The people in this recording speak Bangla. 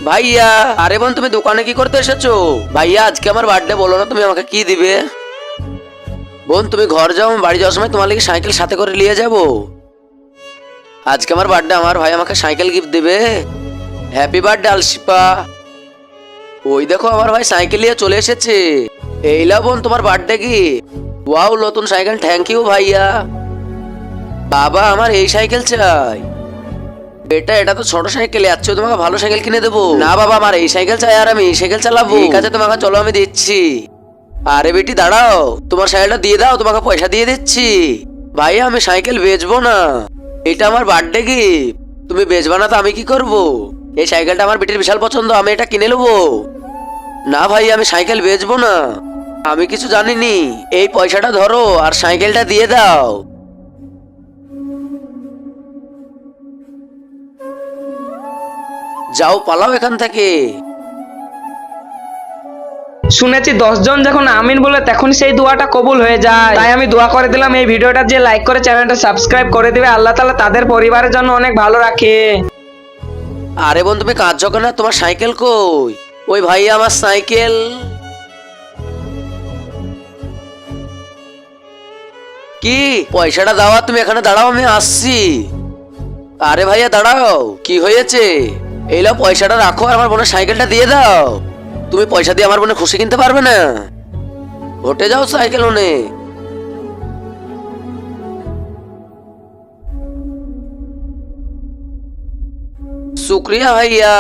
ভাইয়া, আরে বোন তুমি দোকানে কি করতে এসেছো? ভাইয়া আজকে আমার বার্থডে, বলো না তুমি আমাকে কি দিবে? বোন তুমি ঘর যাও, আমি বাড়ি যাওয়ার সময় তোমার লাগি সাইকেল সাথে করে নিয়ে যাবো। আজকে আমার বার্থডে, আমার ভাই আমাকে সাইকেল গিফট দিবে। Happy birthday Alshipa. ওই দেখো আমার ভাই সাইকেল নিয়ে চলে এসেছে। এই লাও বোন তোমার বার্থডে গিফট। ওয়াও, নতুন সাইকেল, থ্যাংক ইউ ভাইয়া। বাবা আমার এই সাইকেল চাই। এটা তো ছোট সাইকেল, আচ্ছা তোমাকে ভালো সাইকেল কিনে দেবো। না বাবা আমার এই সাইকেল চাই, আর আমি এই সাইকেল চালাবো। ঠিক আছে তোমাকে চলো আমি দিচ্ছি। আরে বেটি দাঁড়াও, তোমার সাইকেলটা দিয়ে দাও, তোমাকে পয়সা দিয়ে দিচ্ছি। ভাই আমি সাইকেল বেচবো না, এটা আমার বার্থডে গিফট। তুমি বেচবা না তো আমি কি করব? এই সাইকেলটা আমার বেটির বিশাল পছন্দ, আমি এটা কিনে নেবো। না ভাই আমি সাইকেল বেচবো না, আমি কিছু জানিনি। এই পয়সাটা ধরো আর সাইকেলটা দিয়ে দাও। যাও পালাও এখান থেকে। শুনেছি 10 জন যখন আমিন বলে তখন সেই দোয়াটা কবুল হয়ে যায়, তাই আমি দোয়া করে দিলাম এই ভিডিওটা যে লাইক করে চ্যানেলটা সাবস্ক্রাইব করে দিবে, আল্লাহ তাআলা তাদের পরিবারের জন্য অনেক ভালো রাখে। আরে বোন তুমি কাঁদছো কেন? তোমার সাইকেল কই? ওই ভাই আমার সাইকেল। কি পয়সাটা দাও, আর তুমি এখানে দাঁড়াও, আমি আসছি। আরে ভাইয়া দাঁড়াও, কি হয়েছে? এই লাও পয়সাটা রাখো, আর আমার বোনের সাইকেলটা দিয়ে দাও। তুমি পয়সা দিয়ে আমার বোনের খুশি কিনতে পারবে না। ঘটে যাও সাইকেল ওনে। শুক্রিয়া ভাইয়া।